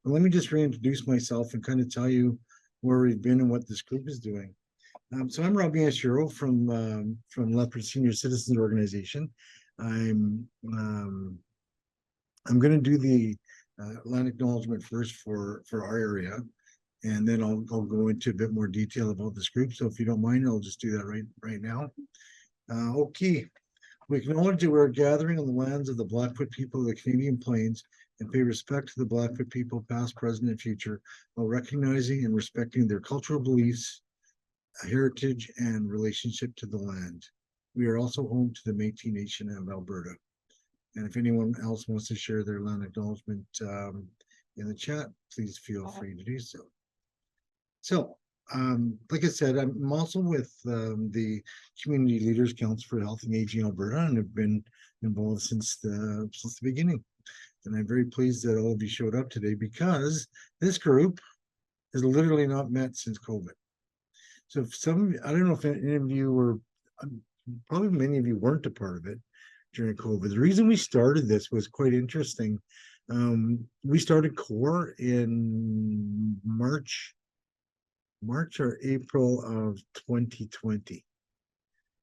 But let me just reintroduce myself and kind of tell you where we've been and what this group is doing. So I'm Robbie Ashiro from Lethbridge Senior Citizens Organization. I'm I'm going to do the land acknowledgement first for our area, and then I'll go into a bit more detail about this group. So if you don't mind, I'll just do that right now. Okay. We acknowledge that we are gathering on the lands of the Blackfoot people of the Canadian Plains and pay respect to the Blackfoot people, past, present, and future, while recognizing and respecting their cultural beliefs, heritage, and relationship to the land. We are also home to the Métis Nation of Alberta. And if anyone else wants to share their land acknowledgement in the chat, please feel free to do so. So, like I said, I'm also with the Community Leaders Council for Health and Aging Alberta, and have been involved since the beginning. And I'm very pleased that all of you showed up today, because this group has literally not met since COVID. So if I don't know if any of you were, probably many of you weren't a part of it during COVID. The reason we started this was quite interesting. We started CORE in March or April of 2020.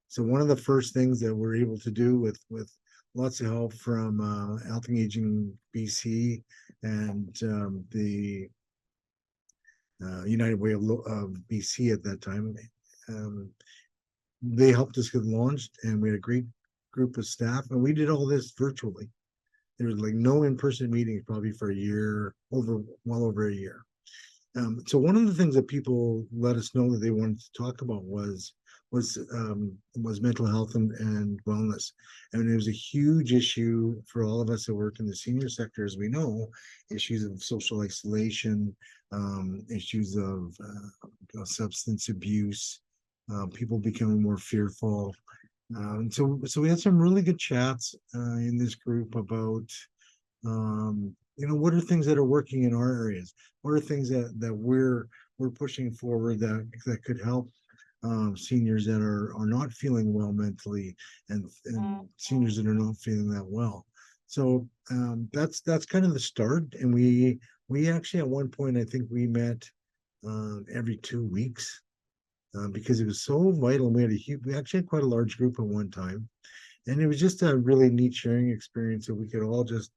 So one of the first things that we're able to do with lots of help from Health and Aging BC and the United Way of BC at that time, they helped us get launched, and we had a great group of staff, and we did all this virtually. There was like no in-person meetings probably for well over a year. So one of the things that people let us know that they wanted to talk about was mental health and wellness. I mean, it was a huge issue for all of us that work in the senior sector, as we know, issues of social isolation, issues of substance abuse, people becoming more fearful. So we had some really good chats in this group about what are things that are working in our areas? What are things that we're pushing forward that could help seniors that are not feeling well mentally, and seniors that are not feeling that well. So that's kind of the start. And we actually at one point, I think we met every 2 weeks because it was so vital. We actually had quite a large group at one time, and it was just a really neat sharing experience that we could all just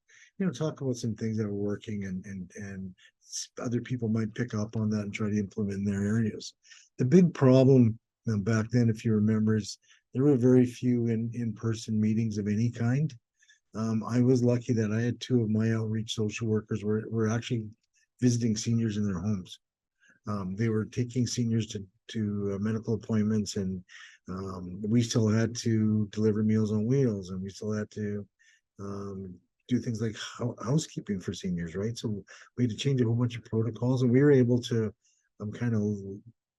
talk about some things that were working, and other people might pick up on that and try to implement in their areas. The big problem back then, if you remember, is there were very few in-person meetings of any kind. I was lucky that I had two of my outreach social workers were actually visiting seniors in their homes. They were taking seniors to medical appointments, and we still had to deliver Meals on Wheels, and we still had to do things like housekeeping for seniors, right? So we had to change a whole bunch of protocols, and we were able to kind of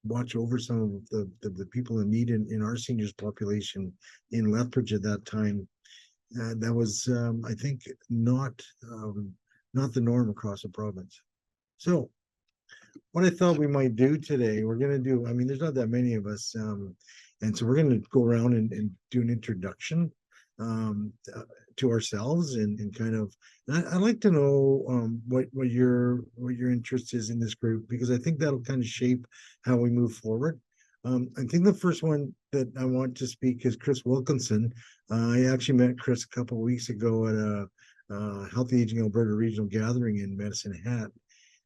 watch over some of the people in need in our seniors population in Lethbridge at that time. That was, I think, not the norm across the province. So what I thought we might do today, we're going to do, I mean, there's not that many of us, and so we're going to go around and do an introduction to ourselves, and kind of, I'd like to know what your interest is in this group, because I think that'll kind of shape how we move forward. I think the first one that I want to speak is Chris Wilkinson. I actually met Chris a couple of weeks ago at a Healthy Aging Alberta regional gathering in Medicine Hat,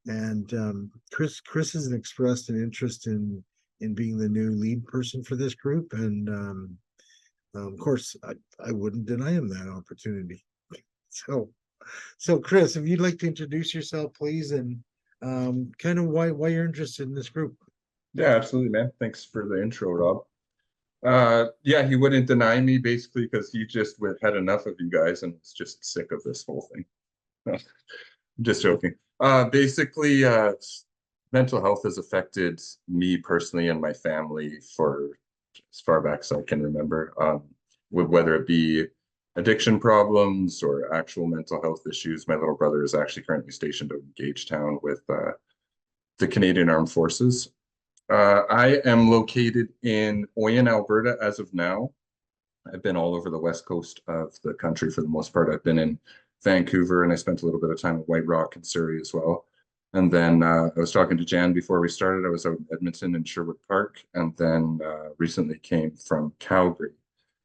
and Chris has expressed an interest in being the new lead person for this group, and of course, I wouldn't deny him that opportunity. So Chris, if you'd like to introduce yourself, please, and kind of why you're interested in this group. Yeah, absolutely, man. Thanks for the intro, Rob. Yeah, he wouldn't deny me, basically, because he just had enough of you guys and was just sick of this whole thing. I'm just joking. Basically, mental health has affected me personally and my family for as far back as I can remember, whether it be addiction problems or actual mental health issues. My little brother is actually currently stationed in Gagetown with the Canadian Armed Forces. I am located in Oyen, Alberta as of now. I've been all over the west coast of the country for the most part. I've been in Vancouver, and I spent a little bit of time in White Rock and Surrey as well. And then I was talking to Jan before we started. I was out in Edmonton and Sherwood Park, and then recently came from Calgary.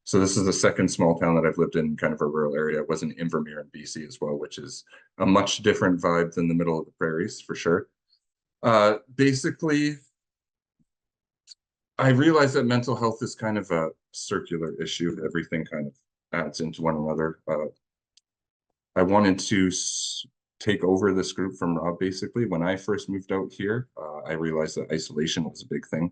So this is the second small town that I've lived in, kind of a rural area. I was in Invermere in BC as well, which is a much different vibe than the middle of the prairies for sure. Basically, I realize that mental health is kind of a circular issue. Everything kind of adds into one another. I wanted to take over this group from Rob. Basically, when I first moved out here, I realized that isolation was a big thing.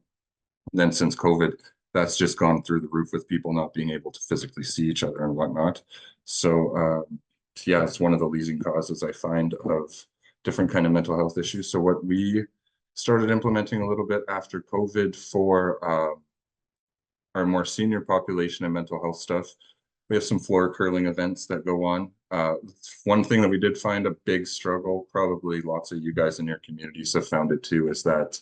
And then since COVID, that's just gone through the roof with people not being able to physically see each other and whatnot. So yeah, it's one of the leading causes I find of different kind of mental health issues. So what we started implementing a little bit after COVID for our more senior population and mental health stuff, we have some floor curling events that go on. One thing that we did find a big struggle, probably lots of you guys in your communities have found it too, is that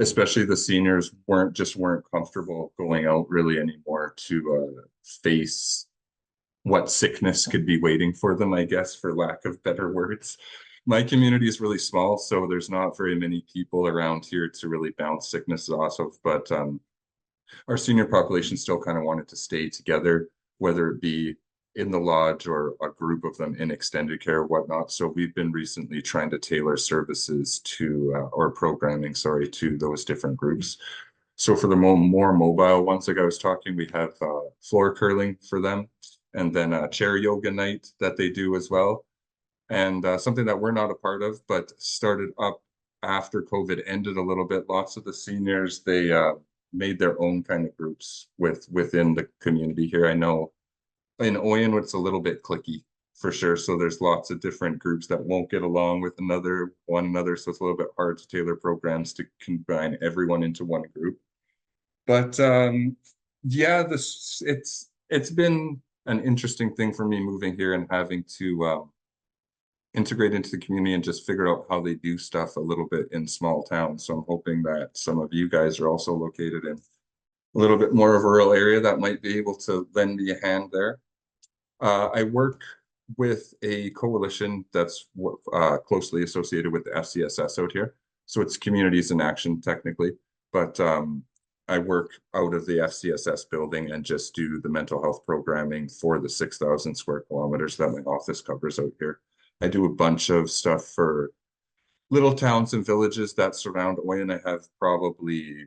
especially the seniors weren't comfortable going out really anymore to face what sickness could be waiting for them, I guess, for lack of better words. My community is really small, so there's not very many people around here to really bounce sickness off of, but our senior population still kind of wanted to stay together, whether it be in the lodge or a group of them in extended care or whatnot. So we've been recently trying to tailor services to, or programming, sorry, to those different groups. So for the more mobile ones, like I was talking, we have floor curling for them, and then a chair yoga night that they do as well. And something that we're not a part of, but started up after COVID ended a little bit. Lots of the seniors, they made their own kind of groups within the community here. I know in Oyen, it's a little bit clicky for sure. So there's lots of different groups that won't get along with one another. So it's a little bit hard to tailor programs to combine everyone into one group. But yeah, it's been an interesting thing for me moving here and having to integrate into the community and just figure out how they do stuff a little bit in small towns. So I'm hoping that some of you guys are also located in a little bit more of a rural area that might be able to lend me a hand there. I work with a coalition that's closely associated with the FCSS out here. So it's Communities in Action technically, but I work out of the FCSS building and just do the mental health programming for the 6,000 square kilometers that my office covers out here. I do a bunch of stuff for little towns and villages that surround Oyen. I have probably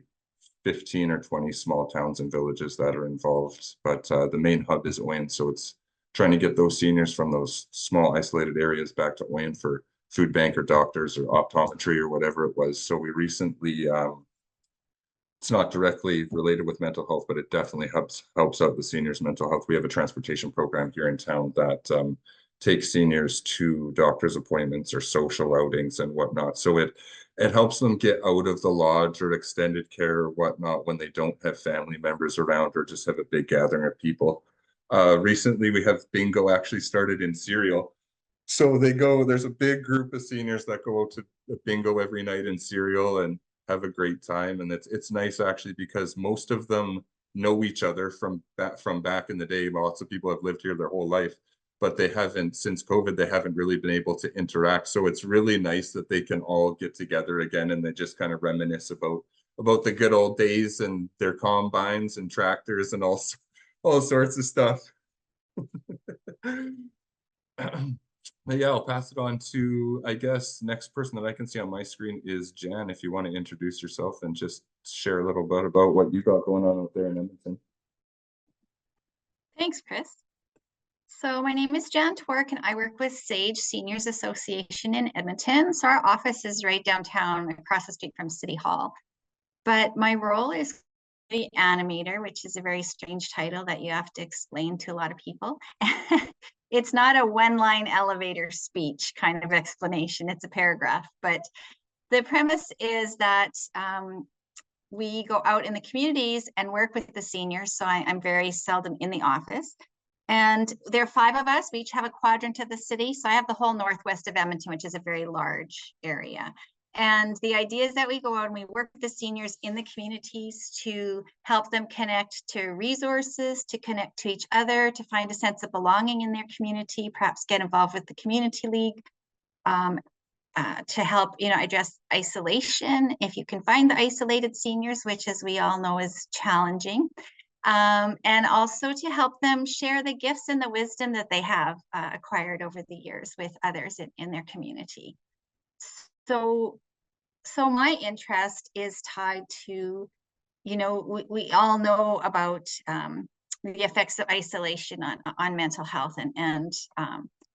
15 or 20 small towns and villages that are involved, but the main hub is Oyen. So it's trying to get those seniors from those small isolated areas back to Oyen for food bank or doctors or optometry or whatever it was. So we recently, it's not directly related with mental health, but it definitely helps out the seniors' mental health. We have a transportation program here in town that takes seniors to doctor's appointments or social outings and whatnot. So it helps them get out of the lodge or extended care or whatnot when they don't have family members around or just have a big gathering of people. Recently, we have bingo actually started in Serial. So there's a big group of seniors that go out to bingo every night in Serial and have a great time. And it's nice actually because most of them know each other from back in the day. Lots of people have lived here their whole life, but they haven't, since COVID, they haven't really been able to interact. So it's really nice that they can all get together again and they just kind of reminisce about the good old days and their combines and tractors and all sorts of stuff. But yeah, I'll pass it on to, I guess, next person that I can see on my screen is Jan, if you want to introduce yourself and just share a little bit about what you got going on out there in Edmonton. Thanks, Chris. So my name is Jan Twerk and I work with SAGE Seniors Association in Edmonton. So our office is right downtown across the street from City Hall. But my role is the animator, which is a very strange title that you have to explain to a lot of people. It's not a one-line elevator speech kind of explanation, it's a paragraph. But the premise is that we go out in the communities and work with the seniors. So I'm very seldom in the office. And there are 5 of us. We each have a quadrant of the city. So I have the whole northwest of Edmonton, which is a very large area. And the idea is that we go out and we work with the seniors in the communities to help them connect to resources, to connect to each other, to find a sense of belonging in their community, perhaps get involved with the community league. to help, address isolation, if you can find the isolated seniors, which, as we all know, is challenging. And also to help them share the gifts and the wisdom that they have acquired over the years with others in their community. So my interest is tied to, we all know about the effects of isolation on mental health, and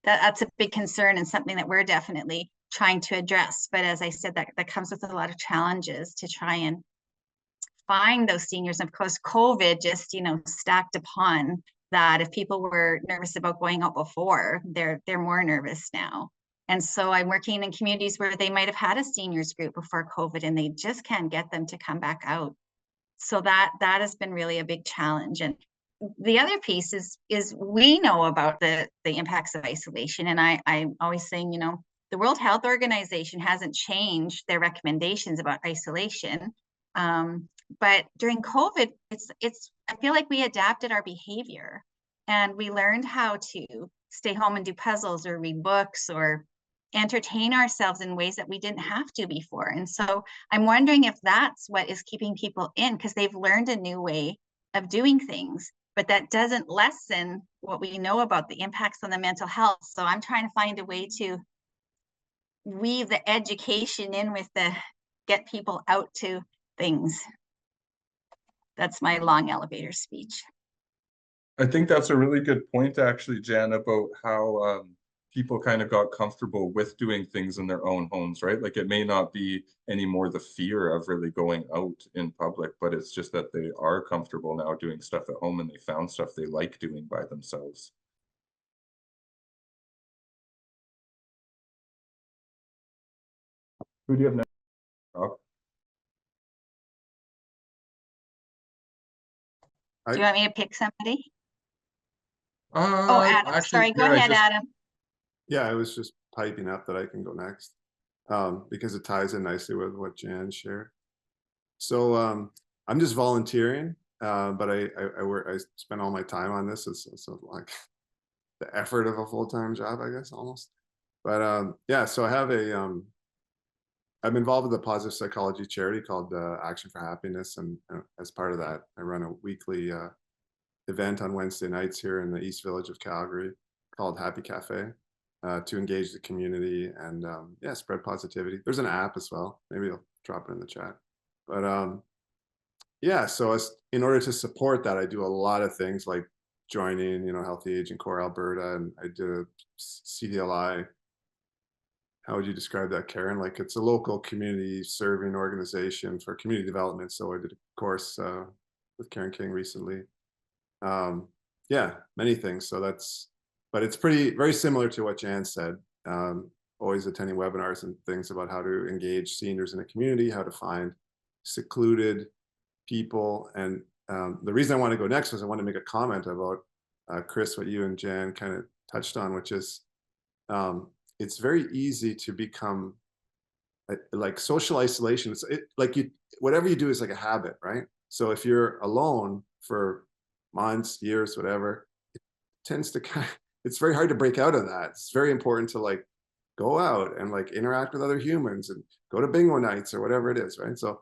that's a big concern and something that we're definitely trying to address. But as I said, that comes with a lot of challenges to try and find those seniors. And of course, COVID just, stacked upon that. If people were nervous about going out before, they're more nervous now. And so I'm working in communities where they might have had a seniors group before COVID and they just can't get them to come back out. So that has been really a big challenge. And the other piece is we know about the impacts of isolation. And I'm always saying, the World Health Organization hasn't changed their recommendations about isolation. But during COVID, I feel like we adapted our behavior and we learned how to stay home and do puzzles or read books or entertain ourselves in ways that we didn't have to before. And so I'm wondering if that's what is keeping people in, because they've learned a new way of doing things, but that doesn't lessen what we know about the impacts on the mental health. So I'm trying to find a way to weave the education in with the get people out to things. That's my long elevator speech. I think that's a really good point, actually, Jan, about how people kind of got comfortable with doing things in their own homes, right? Like it may not be anymore the fear of really going out in public, but it's just that they are comfortable now doing stuff at home and they found stuff they like doing by themselves. Who do you have next, Rob? Do you want me to pick somebody? Oh, Adam, Actually, sorry, go ahead, Adam. Yeah, I was just piping up that I can go next because it ties in nicely with what Jan shared. So I'm just volunteering, but I spend all my time on this. It's like the effort of a full-time job, I guess, almost. But yeah, so I have I'm involved with a positive psychology charity called Action for Happiness, and as part of that, I run a weekly event on Wednesday nights here in the East Village of Calgary called Happy Cafe to engage the community and yeah, spread positivity. There's an app as well. Maybe I'll drop it in the chat. But yeah, so in order to support that, I do a lot of things like joining, Healthy Aging Core Alberta, and I did a CDLI. How would you describe that, Karen? Like it's a local community serving organization for community development. So I did a course with Karen King recently. Yeah, many things. So but it's very similar to what Jan said. Always attending webinars and things about how to engage seniors in the community, how to find secluded people. And the reason I want to go next was I want to make a comment about Chris, what you and Jan kind of touched on, which is it's very easy to become like social isolation. It's whatever you do is like a habit, right? So if you're alone for months, years, whatever, it tends to it's very hard to break out of that. It's very important to like go out and like interact with other humans and go to bingo nights or whatever it is, right? So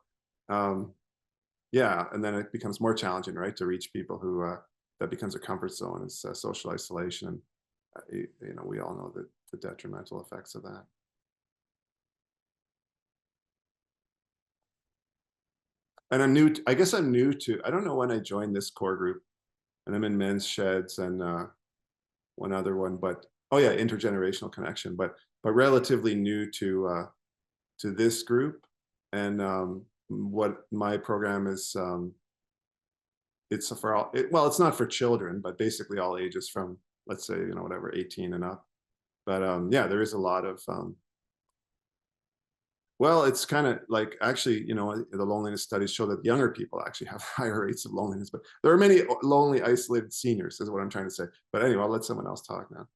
yeah, and then it becomes more challenging, right, to reach people who that becomes a comfort zone. It's social isolation. We all know the detrimental effects of that. And I'm new. I guess I'm new to. I don't know when I joined this core group, and I'm in Men's Sheds and one other one, but oh yeah, intergenerational connection. But relatively new to this group, and what my program is. It's for all. Well, it's not for children, but basically all ages from, let's say, whatever, 18 and up. But yeah, there is a lot of well, it's kind of like actually, the loneliness studies show that younger people actually have higher rates of loneliness, but there are many lonely, isolated seniors, is what I'm trying to say. But anyway, I'll let someone else talk now.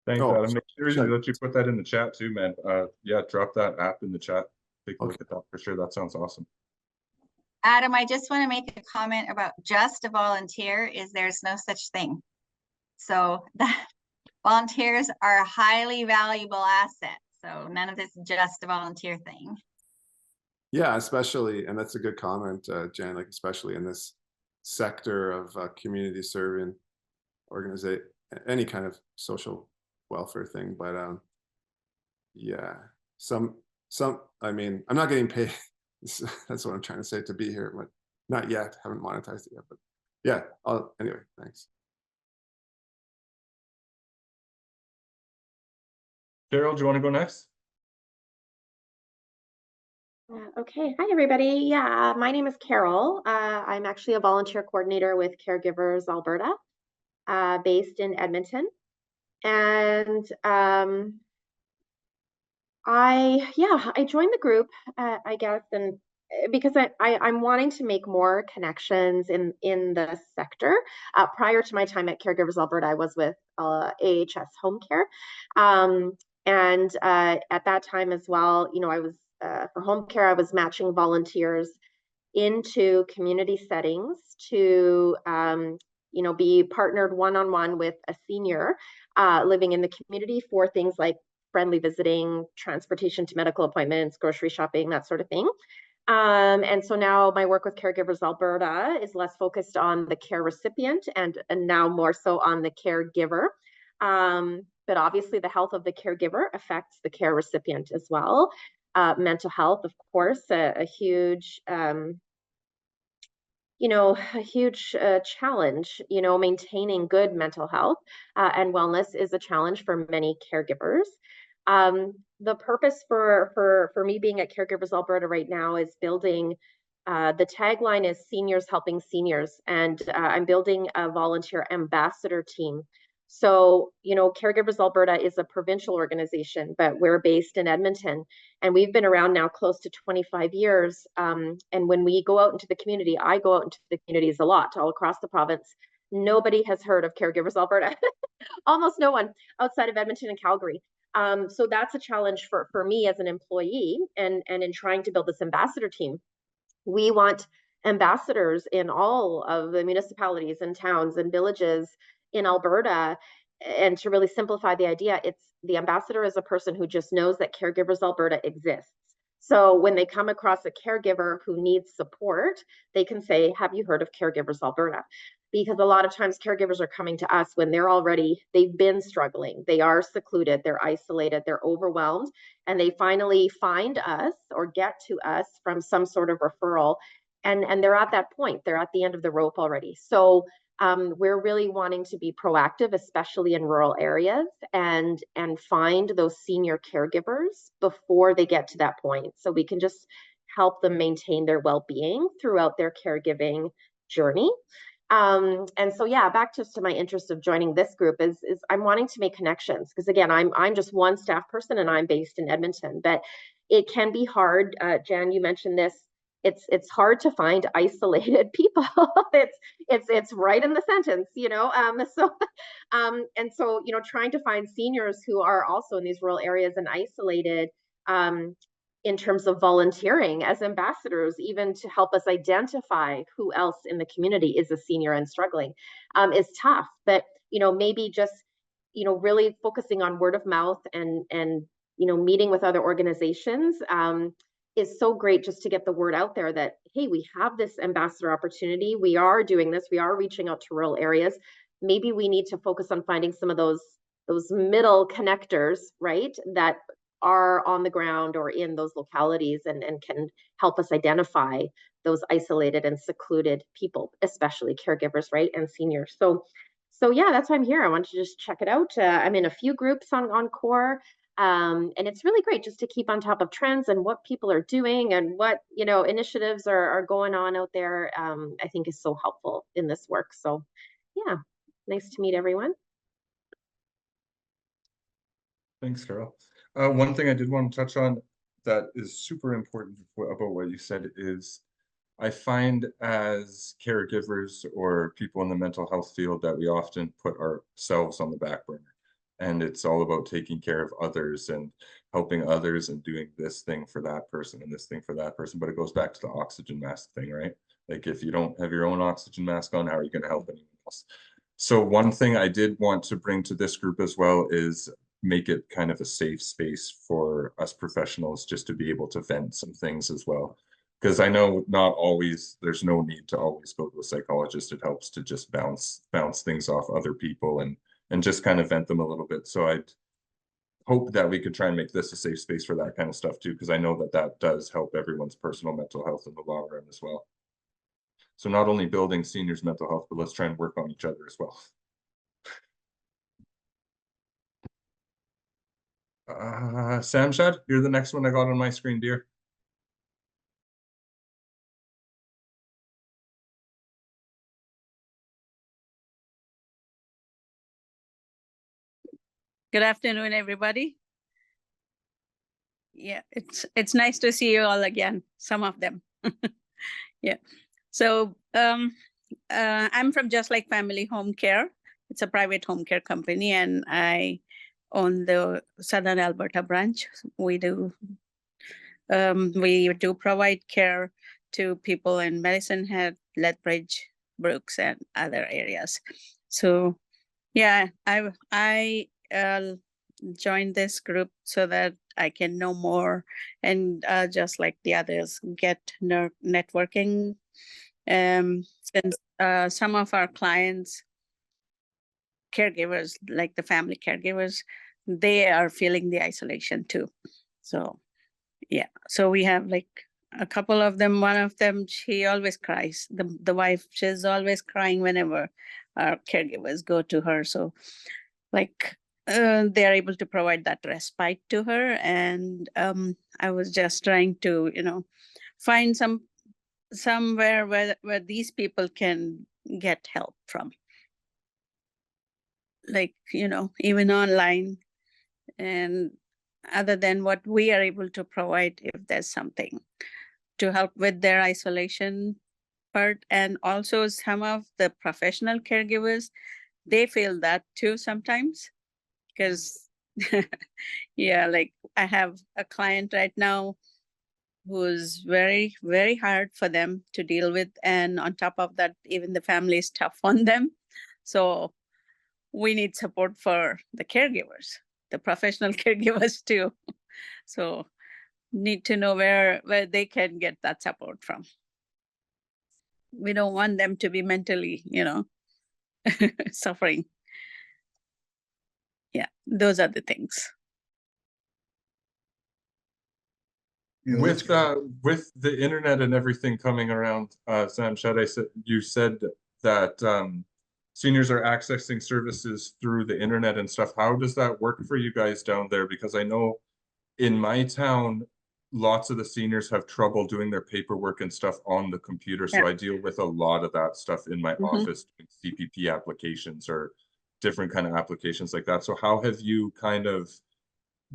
Thanks, Adam. Make sure that you put that in the chat too, man. Yeah, drop that app in the chat. Take a look at that for sure. That sounds awesome. Adam, I just want to make a comment about just a volunteer. There's no such thing. So volunteers are a highly valuable asset. So none of this is just a volunteer thing. Yeah, especially, and that's a good comment, Jan, like especially in this sector of community serving, organization, any kind of social welfare thing. But yeah, some, I mean, I'm not getting paid. That's what I'm trying to say, to be here, but not yet. Haven't monetized it yet. But yeah, anyway, thanks. Cheryl, do you want to go next? Okay, hi everybody. Yeah, my name is Carol. I'm actually a volunteer coordinator with Caregivers Alberta, based in Edmonton. And I joined the group, I guess, and because I'm wanting to make more connections in the sector. Prior to my time at Caregivers Alberta, I was with AHS Home Care, and at that time as well, you know, I was for home care, I was matching volunteers into community settings to you know, be partnered one-on-one with a senior living in the community for things like friendly visiting, transportation to medical appointments, grocery shopping, that sort of thing. And so now my work with Caregivers Alberta is less focused on the care recipient and now more so on the caregiver. But obviously the health of the caregiver affects the care recipient as well. Mental health, of course, a huge you know, a huge challenge. You know, maintaining good mental health and wellness is a challenge for many caregivers. The purpose for me being at Caregivers Alberta right now is building. The tagline is seniors helping seniors, and I'm building a volunteer ambassador team. So, you know, Caregivers Alberta is a provincial organization, but we're based in Edmonton, and we've been around now close to 25 years. And when we go out into the community, I go out into the communities a lot, all across the province. Nobody has heard of Caregivers Alberta, almost no one outside of Edmonton and Calgary. So that's a challenge for me as an employee, and in trying to build this ambassador team. We want ambassadors in all of the municipalities and towns and villages in Alberta. And to really simplify the idea, it's the ambassador is a person who just knows that Caregivers Alberta exists. So when they come across a caregiver who needs support, they can say, have you heard of Caregivers Alberta? Because a lot of times caregivers are coming to us when they've been struggling, they are secluded, they're isolated, they're overwhelmed, and they finally find us or get to us from some sort of referral. And they're at that point, they're at the end of the rope already. So we're really wanting to be proactive, especially in rural areas, and find those senior caregivers before they get to that point, so we can just help them maintain their well-being throughout their caregiving journey. And so, yeah, back to my interest of joining this group is I'm wanting to make connections, because again, I'm just one staff person and I'm based in Edmonton, but it can be hard. Jan, you mentioned this. It's hard to find isolated people. it's right in the sentence, you know. And so, you know, trying to find seniors who are also in these rural areas and isolated, in terms of volunteering as ambassadors, even to help us identify who else in the community is a senior and struggling, is tough. But, you know, maybe just, you know, really focusing on word of mouth and you know, meeting with other organizations is so great, just to get the word out there that, hey, we have this ambassador opportunity. We are doing this. We are reaching out to rural areas. Maybe we need to focus on finding some of those middle connectors, right, that are on the ground or in those localities and can help us identify those isolated and secluded people, especially caregivers, right, and seniors. So yeah, that's why I'm here. I want to just check it out. I'm in a few groups on CORE. And it's really great just to keep on top of trends and what people are doing and what, you know, initiatives are going on out there. I think is so helpful in this work. So yeah, nice to meet everyone. Thanks, Carol. One thing I did want to touch on that is super important about what you said is I find as caregivers or people in the mental health field that we often put ourselves on the back burner. And it's all about taking care of others and helping others and doing this thing for that person and this thing for that person. But it goes back to the oxygen mask thing, right? Like if you don't have your own oxygen mask on, how are you going to help anyone else? So one thing I did want to bring to this group as well is make it kind of a safe space for us professionals just to be able to vent some things as well. Because I know not always, there's no need to always go to a psychologist. It helps to just bounce things off other people and just kind of vent them a little bit. So I'd hope that we could try and make this a safe space for that kind of stuff too, because I know that that does help everyone's personal mental health in the long run as well. So not only building seniors' mental health, but let's try and work on each other as well. Samshad, you're the next one I got on my screen, dear. Good afternoon, everybody. Yeah, it's nice to see you all again, some of them. Yeah. So I'm from Just Like Family Home Care. It's a private home care company, and I own the Southern Alberta branch. We do provide care to people in Medicine Hat, Lethbridge, Brooks, and other areas. So yeah, I joined this group so that I can know more and just like the others, get networking. Since some of our clients, caregivers, like the family caregivers, they are feeling the isolation too. So yeah, so we have like a couple of them. One of them, she always cries. The wife, she's always crying whenever our caregivers go to her. So like they're able to provide that respite to her. And I was just trying to, find somewhere where these people can get help from. Like, even online, and other than what we are able to provide, if there's something to help with their isolation part. And also some of the professional caregivers, they feel that too sometimes, because yeah, like I have a client right now who's very, very hard for them to deal with. And on top of that, even the family is tough on them. So we need support for the caregivers, the professional caregivers too. So need to know where they can get that support from. We don't want them to be mentally, suffering. Yeah, those are the things. You know, that's With the internet and everything coming around, Samshad, you said that seniors are accessing services through the internet and stuff. How does that work for you guys down there? Because I know in my town, lots of the seniors have trouble doing their paperwork and stuff on the computer. So Yeah. I deal with a lot of that stuff in my Mhm. office, CPP applications or different kind of applications like that. So how have you kind of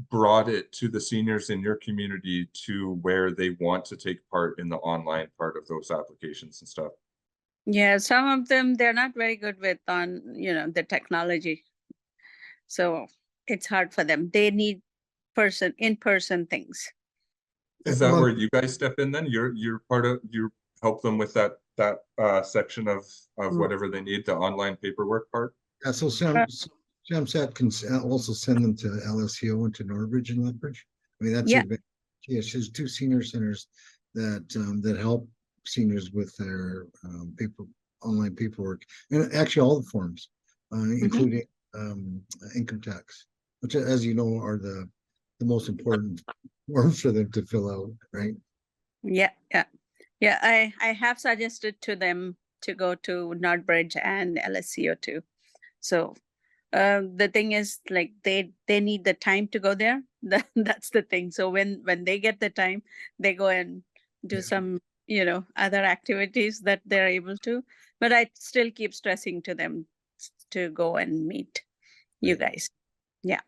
brought it to the seniors in your community to where they want to take part in the online part of those applications and stuff? Yeah, some of them, they're not very good with the technology. So it's hard for them. They need in-person things. Is that Well- where you guys step in then? You're part of, you help them with that section of whatever they need, the online paperwork part? Yeah, so Samsat can also send them to LSCO and to Norbridge and Lethbridge. I mean, that's Yeah. yeah, she's two senior centers that help seniors with their online paperwork, and actually all the forms, including income tax, which, as you know, are the most important forms for them to fill out, right? Yeah. I have suggested to them to go to Norbridge and LSCO too. So the thing is, like, they need the time to go there. That's the thing. So when they get the time, they go and do Yeah. some other activities that they're able to. But I still keep stressing to them to go and meet you guys. Yeah.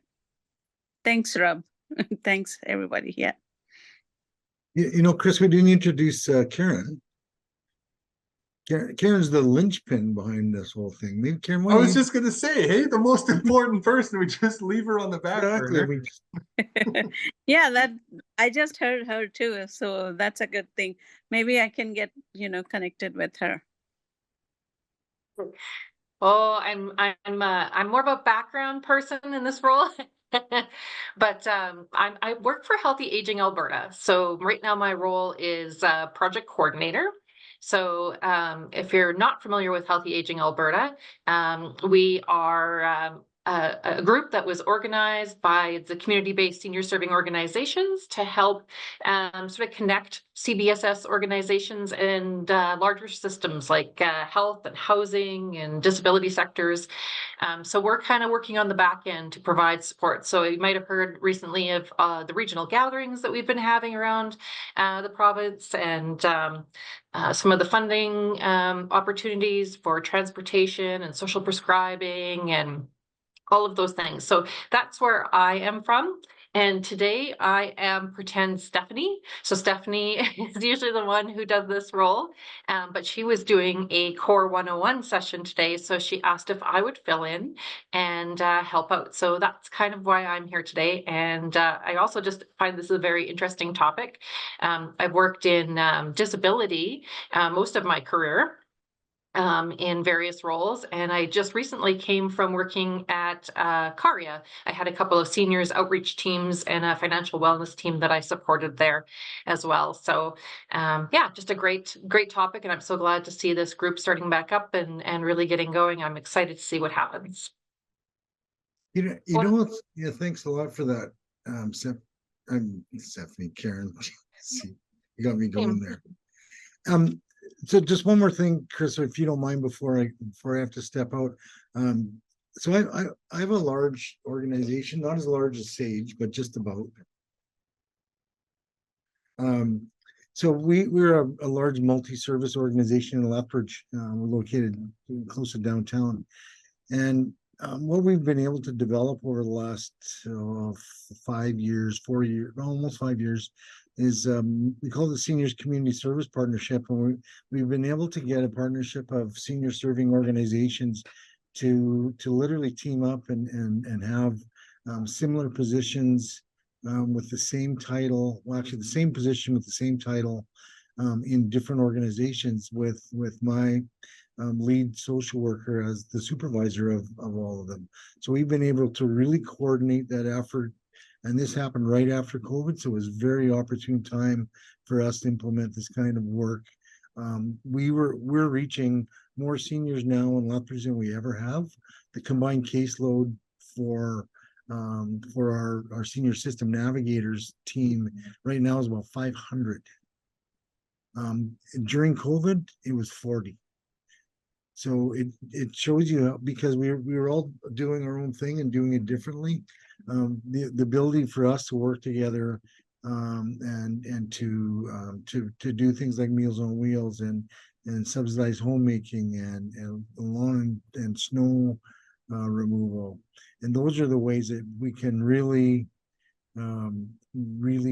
Thanks, Rob. Thanks, everybody. Yeah. Chris, we didn't introduce Karen. Karen's the linchpin behind this whole thing. Maybe Karen, I was just gonna say, hey, the most important person, we just leave her on the back burner. Yeah, that I just heard her too. So that's a good thing. Maybe I can get, connected with her. Oh, I'm more of a background person in this role. But I work for Healthy Aging Alberta. So right now my role is project coordinator. So if you're not familiar with Healthy Aging Alberta, we are a group that was organized by the community-based senior serving organizations to help sort of connect CBSS organizations and larger systems like health and housing and disability sectors. So we're kind of working on the back end to provide support. So you might have heard recently of the regional gatherings that we've been having around the province, and some of the funding opportunities for transportation and social prescribing and all of those things. So that's where I am from. And today I am pretend Stephanie. So Stephanie is usually the one who does this role, but she was doing a Core 101 session today. So she asked if I would fill in and help out. So that's kind of why I'm here today. And I also just find this a very interesting topic. I've worked in disability most of my career, in various roles. And I just recently came from working at CARIA. I had a couple of seniors outreach teams and a financial wellness team that I supported there as well. So yeah, just a great topic. And I'm so glad to see this group starting back up and really getting going. I'm excited to see what happens. You know what? Yeah, thanks a lot for that. Stephanie, Karen. See, you got me going there. So just one more thing, Chris, if you don't mind, before I have to step out. So I have a large organization, not as large as Sage, but just about. So we're a large multi-service organization in Lethbridge. We're located close to downtown, and what we've been able to develop over the last 5 years, 4 years, almost 5 years, is we call it the Seniors Community Service Partnership, and we've been able to get a partnership of senior serving organizations to literally team up and have similar positions with the same title, well, actually the same position with the same title in different organizations with my lead social worker as the supervisor of all of them. So we've been able to really coordinate that effort. And this happened right after COVID, so it was a very opportune time for us to implement this kind of work. We're reaching more seniors now in Lethbridge than we ever have. The combined caseload for our senior system navigators team right now is about 500. During COVID, it was 40. So it shows you, because we were all doing our own thing and doing it differently. The ability for us to work together and to do things like Meals on Wheels and subsidized homemaking and lawn and snow removal, and those are the ways that we can really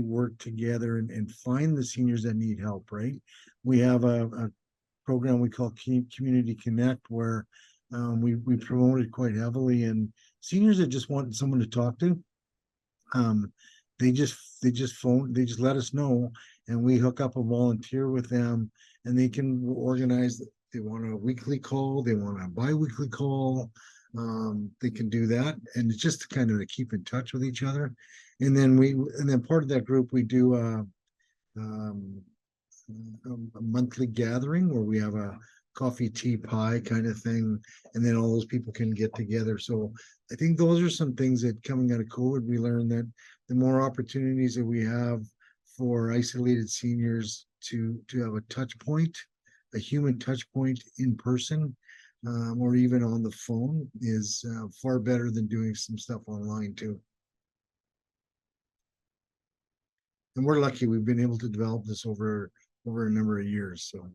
work together and find the seniors that need help. Right, we have a program we call Community Connect, where we promote it quite heavily, and seniors that just want someone to talk to, they just let us know, and we hook up a volunteer with them, and they can organize. They want a weekly call, they want a bi-weekly call, they can do that, and it's just kind of to keep in touch with each other. And then part of that group, we do a monthly gathering where we have a coffee, tea, pie kind of thing, and then all those people can get together. So I think those are some things that, coming out of COVID, we learned that the more opportunities that we have for isolated seniors to have a touch point, a human touch point in person, or even on the phone, is far better than doing some stuff online too. And we're lucky we've been able to develop this over a number of years. So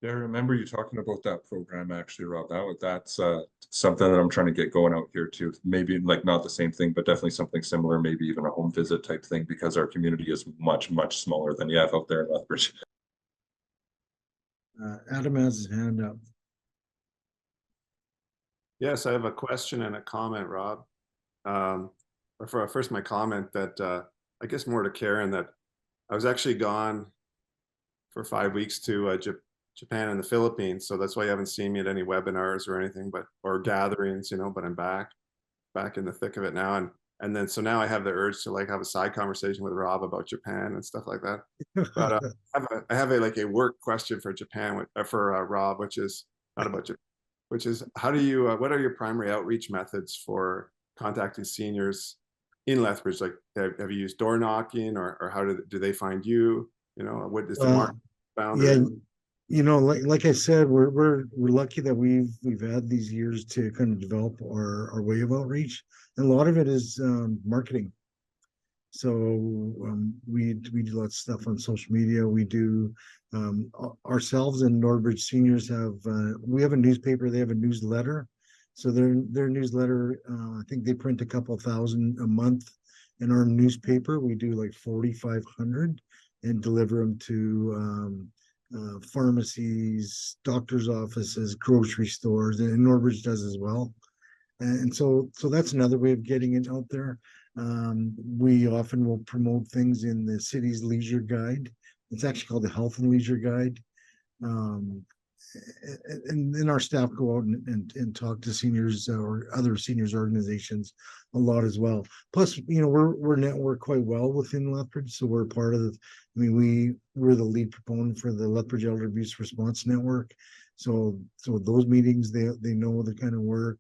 Yeah, I remember you talking about that program, actually, Rob. That's something that I'm trying to get going out here too. Maybe like not the same thing, but definitely something similar, maybe even a home visit type thing, because our community is much smaller than you have out there in Lethbridge. Adam has his hand up. Yes, I have a question and a comment, Rob. Or for first, my comment that I guess more to Karen, that I was actually gone for 5 weeks to Japan and the Philippines. So that's why you haven't seen me at any webinars or anything, or gatherings, but I'm back in the thick of it now. And then, so now I have the urge to like have a side conversation with Rob about Japan and stuff like that. But I have like a work question for Japan, for Rob, which is not about Japan, which is how do you, what are your primary outreach methods for contacting seniors in Lethbridge? Like, have you used door knocking, or how do they find you? What is the market found? Yeah, like I said, we're lucky that we've had these years to kind of develop our way of outreach, and a lot of it is marketing. So we do lots of stuff on social media. We do ourselves, and Norbridge seniors have we have a newspaper. They have a newsletter. So their newsletter, I think they print a couple thousand a month. In our newspaper, we do like 4,500 and deliver them to pharmacies, doctors' offices, grocery stores, and Norbridge does as well. And so that's another way of getting it out there. We often will promote things in the city's leisure guide. It's actually called the Health and Leisure Guide. And then our staff go out and talk to seniors or other seniors organizations a lot as well. Plus, we're networked quite well within Lethbridge, so we're part of the. I mean, we're the lead proponent for the Lethbridge Elder Abuse Response Network. So those meetings, they know the kind of work,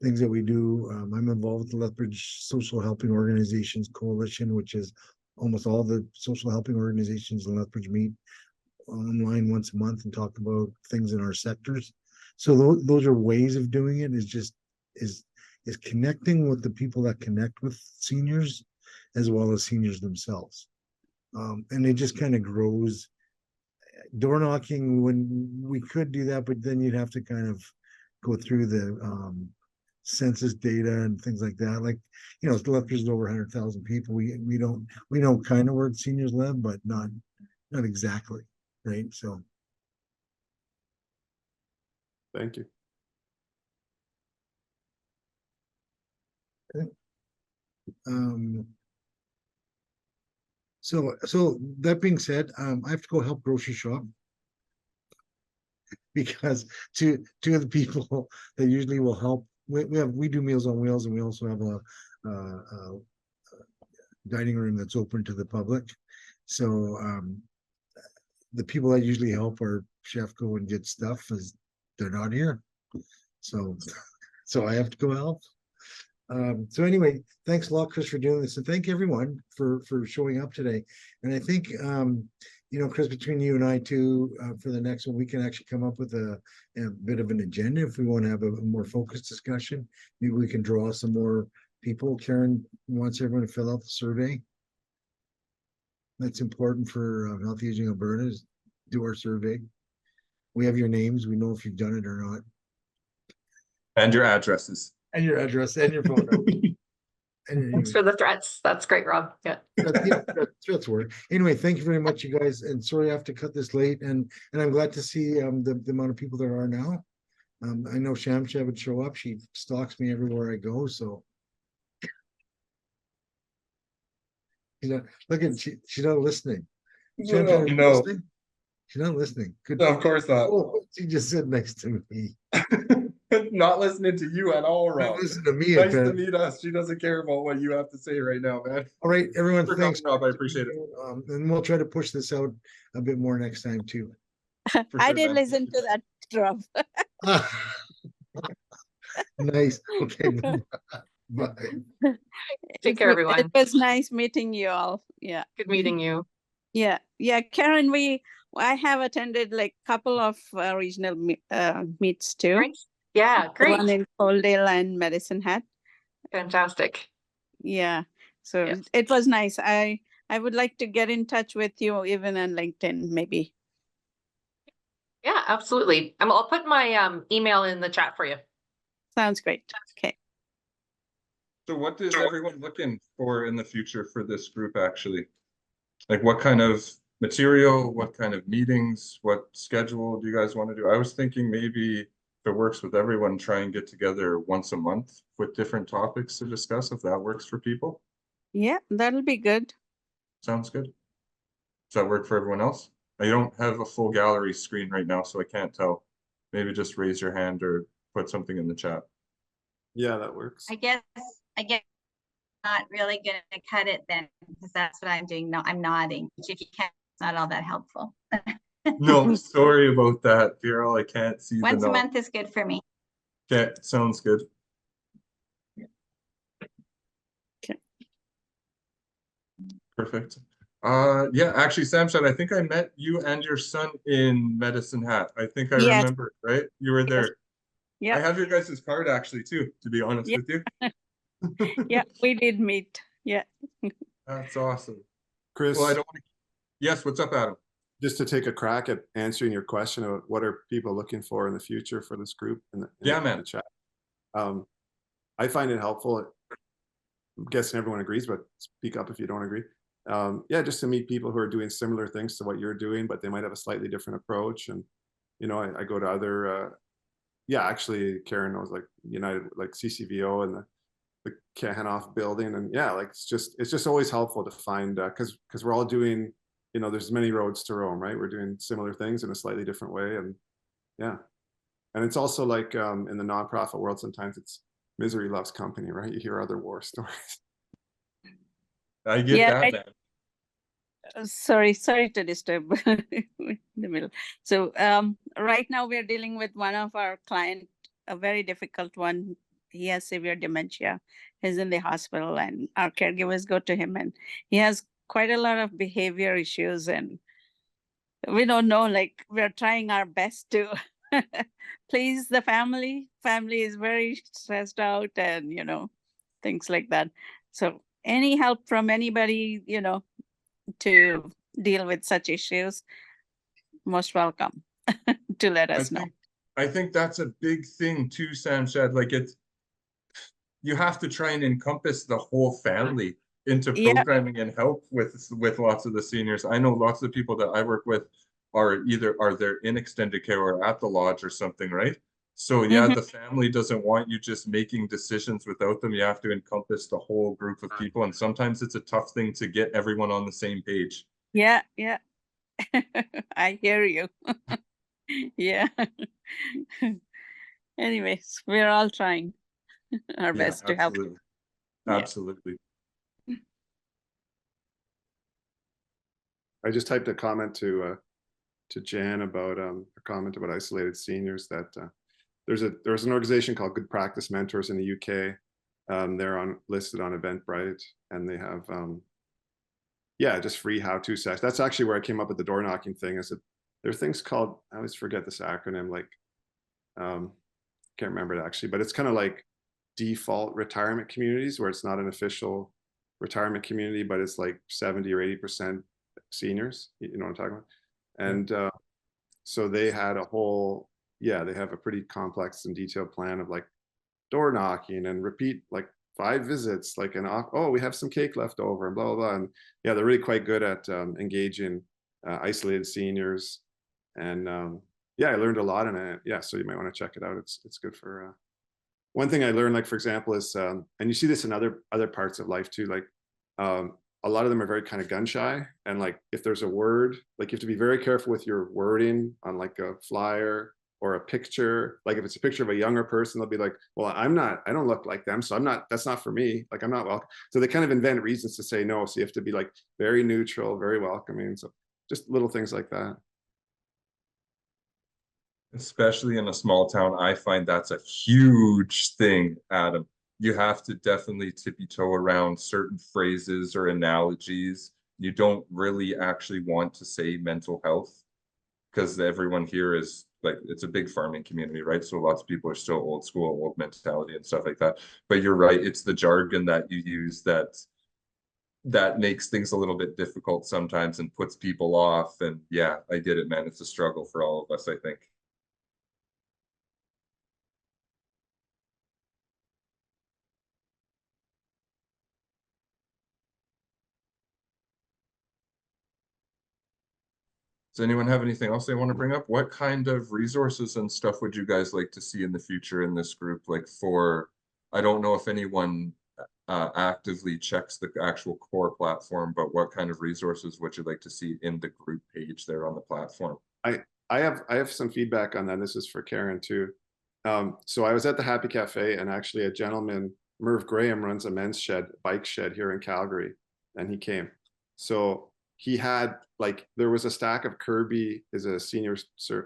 things that we do. I'm involved with the Lethbridge Social Helping Organizations Coalition, which is almost all the social helping organizations in Lethbridge meet online once a month and talk about things in our sectors. So those are ways of doing it. Is connecting with the people that connect with seniors, as well as seniors themselves, and it just kind of grows. Door knocking, when we could do that, but then you'd have to kind of go through the census data and things like that. Like, Lethbridge is over 100,000 people. We know kind of where seniors live, but not exactly. Right. So thank you. So that being said, I have to go help grocery shop, because two of the people that usually will help, we do Meals on Wheels, and we also have a dining room that's open to the public. So the people that usually help our chef go and get stuff, as they're not here. So I have to go help. So anyway, thanks a lot, Chris, for doing this, and thank everyone for showing up today. And I think Chris, between you and I too, for the next one, we can actually come up with a bit of an agenda if we want to have a more focused discussion. Maybe we can draw some more people. Karen wants everyone to fill out the survey. That's important for Healthy Aging Alberta, is do our survey. We have your names. We know if you've done it or not. And your addresses. And your address and your phone number. Thanks for the threats. That's great, Rob. Yeah. Threats work. Anyway, thank you very much, you guys. And sorry I have to cut this late. And I'm glad to see the amount of people there are now. I know Shamsha would show up. She stalks me everywhere I go. So look at she's not listening. Shamsha, No. listening? She's not listening. Good. No, of course not. Oh, she just sat next to me. Not listening to you at all, Rob. Listen to me. Nice to meet us. She doesn't care about what you have to say right now, man. All right, everyone. Thanks, Rob. I appreciate it. And we'll try to push this out a bit more next time too. I did listen to that, Rob. Nice. Okay. Bye. Take care, everyone. It was nice meeting you all. Yeah. Good meeting you. Yeah. Karen, I have attended like a couple of regional meets too. Great. Yeah, great. One in Coaldale and Medicine Hat. Fantastic. Yeah. So Yes. it was nice. I would like to get in touch with you even on LinkedIn, maybe. Yeah, absolutely. I'll put my email in the chat for you. Sounds great. Okay. So what is everyone looking for in the future for this group, actually? Like, what kind of material, what kind of meetings, what schedule do you guys want to do? I was thinking maybe, if it works with everyone, try and get together once a month with different topics to discuss, if that works for people. Yeah, that'll be good. Sounds good. Does that work for everyone else? I don't have a full gallery screen right now, so I can't tell. Maybe just raise your hand or put something in the chat. Yeah, that works. I guess not really gonna cut it then, because that's what I'm doing. No, I'm nodding, which if you can't, it's not all that helpful. No, sorry about that, Carol. I can't see the Once a note. month is good for me. Okay, sounds good. Okay. Perfect. Yeah, actually, Samshad, I think I met you and your son in Medicine Hat. I think I Yes. remember, right? You were there. I Yeah, have your guys' card actually too, to be honest Yeah. with you. yeah, we did meet. Yeah. That's awesome. Chris, Well, I don't want to. Yes, what's up, Adam? just to take a crack at answering your question of what are people looking for in the future for this group in Yeah, the man. chat. I find it helpful. I'm guessing everyone agrees, but speak up if you don't agree. Yeah, just to meet people who are doing similar things to what you're doing, but they might have a slightly different approach. And, you know, I go to other, yeah, actually Karen knows like United, like CCVO and the Kahanoff building. And yeah, like it's just always helpful to find, because we're all doing, you know, there's many roads to Rome, right? We're doing similar things in a slightly different way. And yeah. And it's also like in the nonprofit world, sometimes it's misery loves company, right? You hear other war stories. I get Yeah, that, man. Sorry to disturb in the middle. So right now we're dealing with one of our client, a very difficult one. He has severe dementia. He's in the hospital and our caregivers go to him and he has quite a lot of behavior issues and we don't know, like we're trying our best to please the family. Family is very stressed out and, you know, things like that. So any help from anybody, you know, to deal with such issues, most welcome to let us know. I think that's a big thing too, Samshad. Like you have to try and encompass the whole family into Yeah. programming and help with lots of the seniors. I know lots of the people that I work with are they're in extended care or at the lodge or something, right? So yeah, Mhm. the family doesn't want you just making decisions without them. You have to encompass the whole group of people. And sometimes it's a tough thing to get everyone on the same page. Yeah, yeah. I hear you. Yeah. Anyways, we're all trying our Yeah, best to help. absolutely. Yeah. Absolutely. I just typed a comment to Jan about a comment about isolated seniors that there's an organization called Good Practice Mentors in the UK. They're listed on Eventbrite, and they have yeah, just free how-to sessions. That's actually where I came up with the door knocking thing. Is that there are things called, I always forget this acronym, like can't remember it actually, but it's kind of like default retirement communities where it's not an official retirement community, but it's like 70 or 80% seniors. You know what I'm talking about? And so they had a whole, yeah, they have a pretty complex and detailed plan of like door knocking and repeat like 5 visits, like an oh, we have some cake left over and blah blah blah. And yeah, they're really quite good at engaging isolated seniors. And yeah, I learned a lot in it. Yeah, so you might want to check it out. It's good for. One thing I learned, like for example, is and you see this in other parts of life too. Like a lot of them are very kind of gun shy, and like if there's a word, like you have to be very careful with your wording on like a flyer or a picture. Like if it's a picture of a younger person, they'll be like, well, I don't look like them, so that's not for me. Like I'm not welcome. So they kind of invent reasons to say no. So you have to be like very neutral, very welcoming. So just little things like that. Especially in a small town, I find that's a huge thing, Adam. You have to definitely tippy toe around certain phrases or analogies. You don't really actually want to say mental health because everyone here is like, it's a big farming community, right? So lots of people are still old school, old mentality and stuff like that. But you're right, it's the jargon that you use that makes things a little bit difficult sometimes and puts people off. And yeah, I get it, man. It's a struggle for all of us, I think. Does anyone have anything else they want to bring up? What kind of resources and stuff would you guys like to see in the future in this group? Like I don't know if anyone actively checks the actual core platform, but what kind of resources would you like to see in the group page there on the platform? I have some feedback on that. This is for Karen too. So I was at the Happy Cafe, and actually a gentleman, Merv Graham, runs a men's shed, bike shed here in Calgary, and he came. So he had, like, there was a stack of Kirby, is a senior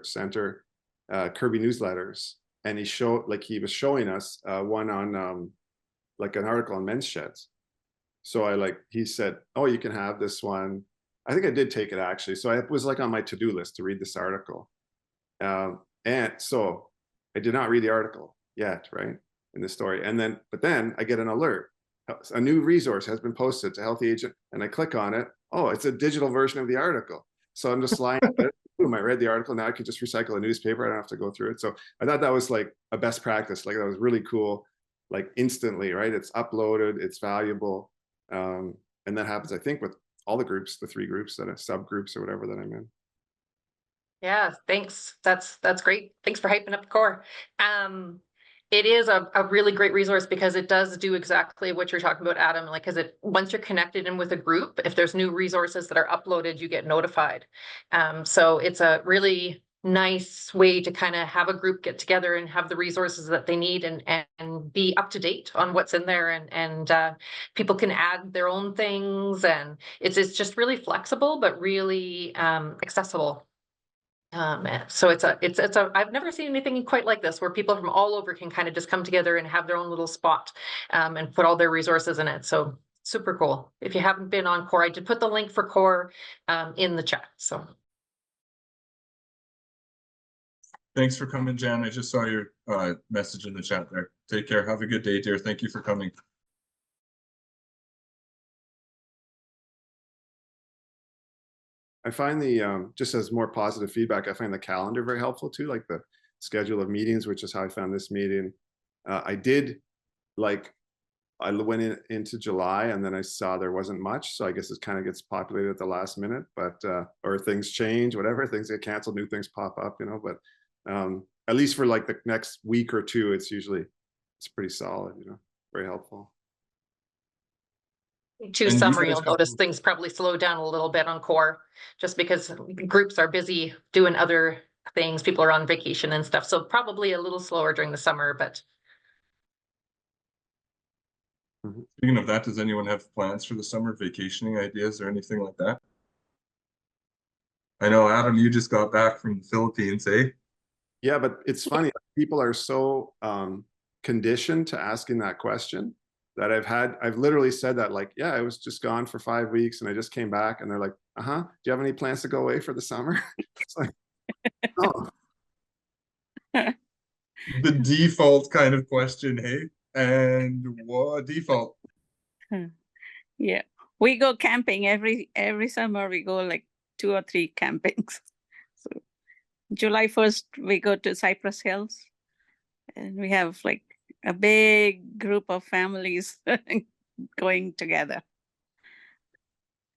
center, Kirby newsletters, and he was showing us one on like an article on men's sheds. So he said, oh, you can have this one. I think I did take it actually. So it was like on my to-do list to read this article. And so I did not read the article yet, right, in the story. But then I get an alert. A new resource has been posted to Healthy Aging, and I click on it. Oh, it's a digital version of the article. So I'm just lying. Boom, I read the article. Now I can just recycle a newspaper. I don't have to go through it. So I thought that was like a best practice. Like, that was really cool. Like, instantly, right? It's uploaded, it's valuable. And that happens, I think, with all the groups, the 3 groups that are subgroups or whatever that I'm in. Yeah, thanks. That's great. Thanks for hyping up the core. It is a really great resource because it does do exactly what you're talking about, Adam. Like, once you're connected in with a group, if there's new resources that are uploaded, you get notified. So it's a really nice way to kind of have a group get together and have the resources that they need and be up to date on what's in there, and people can add their own things, and it's just really flexible but really accessible. So I've never seen anything quite like this, where people from all over can kind of just come together and have their own little spot, and put all their resources in it. So super cool. If you haven't been on Core, I did put the link for Core in the chat. So Thanks for coming, Jan. I just saw your message in the chat there. Take care. Have a good day, dear. Thank you for coming. I find just as more positive feedback, I find the calendar very helpful too, like the schedule of meetings, which is how I found this meeting. I went into July, and then I saw there wasn't much. So I guess it kind of gets populated at the last minute, but or things change, whatever, things get canceled, new things pop up, but at least for like the next week or 2, it's pretty solid, very helpful. to And you summer, guys you'll have- notice things probably slow down a little bit on Core, just because groups are busy doing other things. People are on vacation and stuff. So probably a little slower during the summer, but Speaking of that, does anyone have plans for the summer, vacationing ideas or anything like that? I know, Adam, you just got back from the Philippines, eh? Yeah, but it's funny. People are so conditioned to asking that question that I've literally said that, like, yeah, I was just gone for 5 weeks and I just came back, and they're like, do you have any plans to go away for the summer? It's like, oh. The default kind of question, hey? And what default? Yeah, we go camping every summer. We go like 2 or 3 campings. So July 1st, we go to Cypress Hills, and we have like a big group of families going together.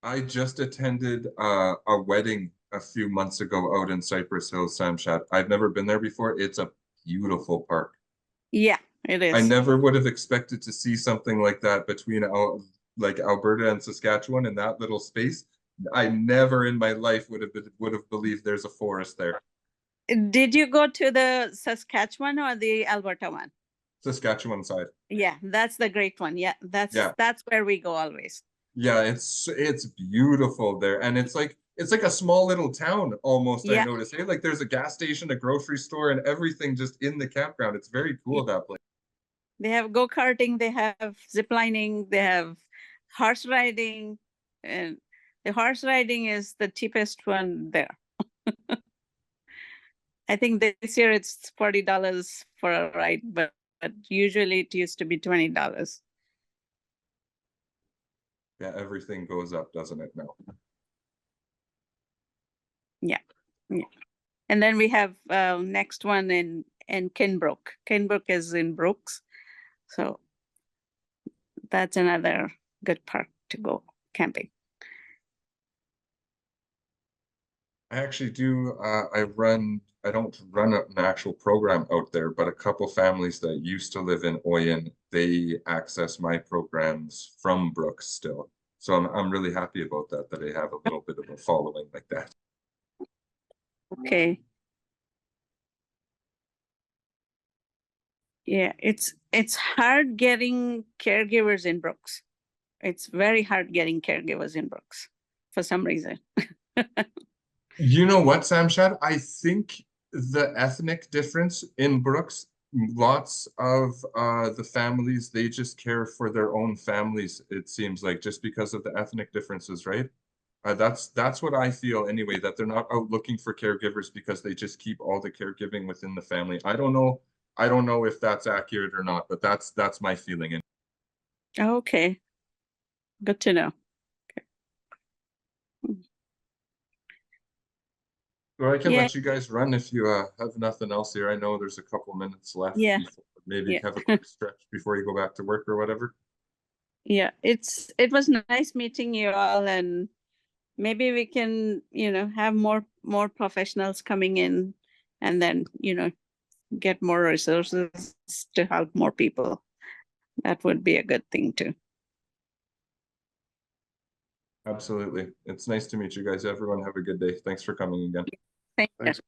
I just attended a wedding a few months ago out in Cypress Hills, Samshat. I've never been there before. It's a beautiful park. Yeah, it is. I never would have expected to see something like that between like Alberta and Saskatchewan in that little space. I never in my life would have believed there's a forest there. Did you go to the Saskatchewan or the Alberta one? Saskatchewan side. Yeah, that's the great one. Yeah, that's where we go always. Yeah, it's beautiful there, and it's like a small little town almost. Yeah. I noticed, hey, like there's a gas station, a grocery store, and everything just in the campground. It's very cool, that place. They have go-karting, they have zip lining, they have horse riding, and the horse riding is the cheapest one there. I think this year it's $40 for a ride, but usually it used to be $20. Yeah, everything goes up, doesn't it now? Yeah. And then we have next one in Kinbrook. Kinbrook is in Brooks. So that's another good park to go camping. I actually do. I don't run an actual program out there, but a couple families that used to live in Oyen they access my programs from Brooks still. So I'm really happy about that, that I have a little bit of a following like that. Okay. Yeah, it's hard getting caregivers in Brooks. It's very hard getting caregivers in Brooks for some reason. You know what, Sam Shad? I think the ethnic difference in Brooks, lots of the families, they just care for their own families, it seems like, just because of the ethnic differences, right? That's what I feel anyway, that they're not out looking for caregivers because they just keep all the caregiving within the family. I don't know if that's accurate or not, but that's my feeling. Okay. Good to know. Well, I can Yeah. let you guys run if you have nothing else here. I know there's a couple minutes left. Yeah. before- Maybe Yeah. have a quick stretch before you go back to work or whatever. Yeah, it was nice meeting you all, and maybe we can, have more professionals coming in, and then, get more resources to help more people. That would be a good thing too. Absolutely. It's nice to meet you guys. Everyone have a good day. Thanks for coming again. Thank you. Thanks.